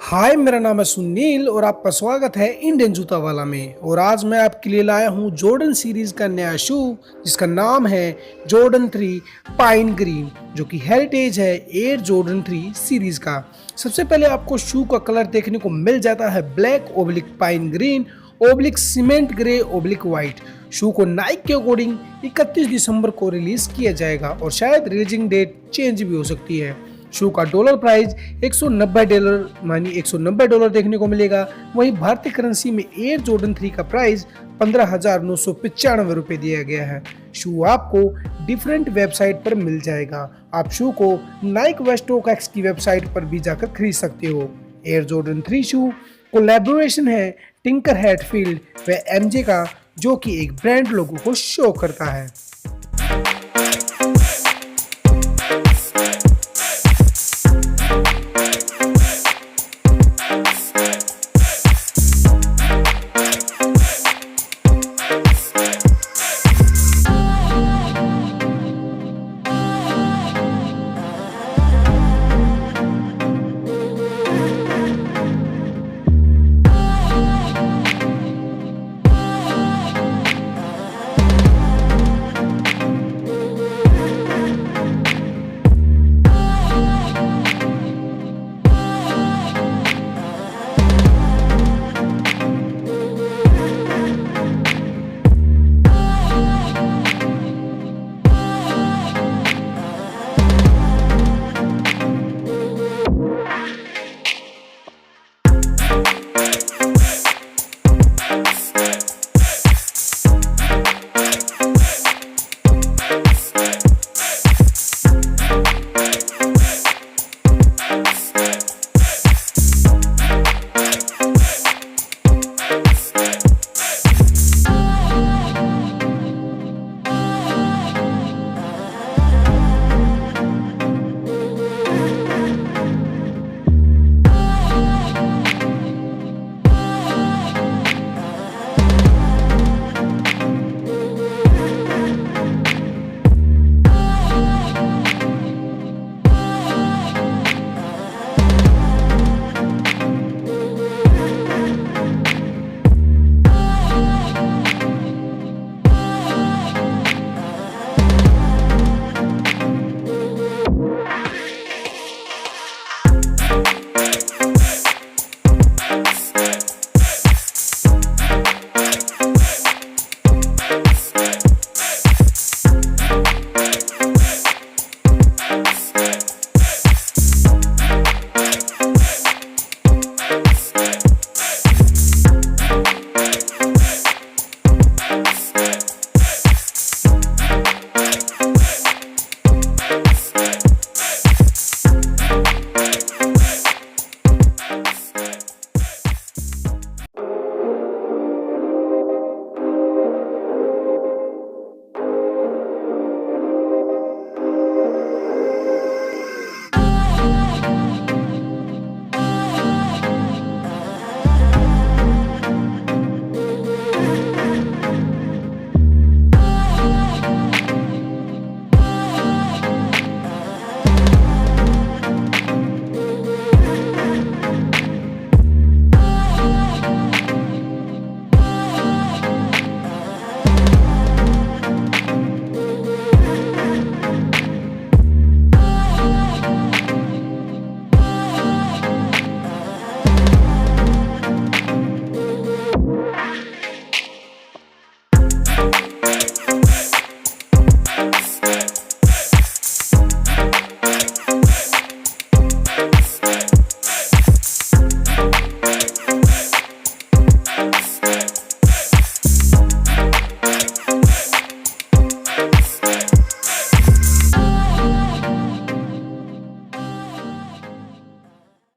हाय, मेरा नाम है सुनील और आपका स्वागत है इंडियन जूता वाला में। और आज मैं आपके लिए लाया हूँ जॉर्डन सीरीज का नया शू जिसका नाम है जॉर्डन 3 पाइन ग्रीन, जो कि हेरिटेज है एयर जॉर्डन 3 सीरीज का। सबसे पहले आपको शू का कलर देखने को मिल जाता है black oblique pine green oblique cement grey oblique white. Shoe को नाइक के अकॉर्डिंग 31 दिसंबर को रिलीज किया जाएगा और शायद रिलीजिंग डेट चेंज भी हो सकती है। शू का डॉलर प्राइस $190 मानी $190 देखने को मिलेगा। वहीं भारतीय करेंसी में एयर जॉर्डन 3 का प्राइस 15,995 रुपये दिया गया है। शू आपको डिफरेंट वेबसाइट पर मिल जाएगा। आप शू को नाइक व स्टॉकएक्स की वेबसाइट पर भी जाकर खरीद सकते हो। एयर जॉर्डन 3 शू कोलैबोरेशन है टिंकर हैटफील्ड व एमजे का, जो कि एक ब्रांड लोगो को शो करता है।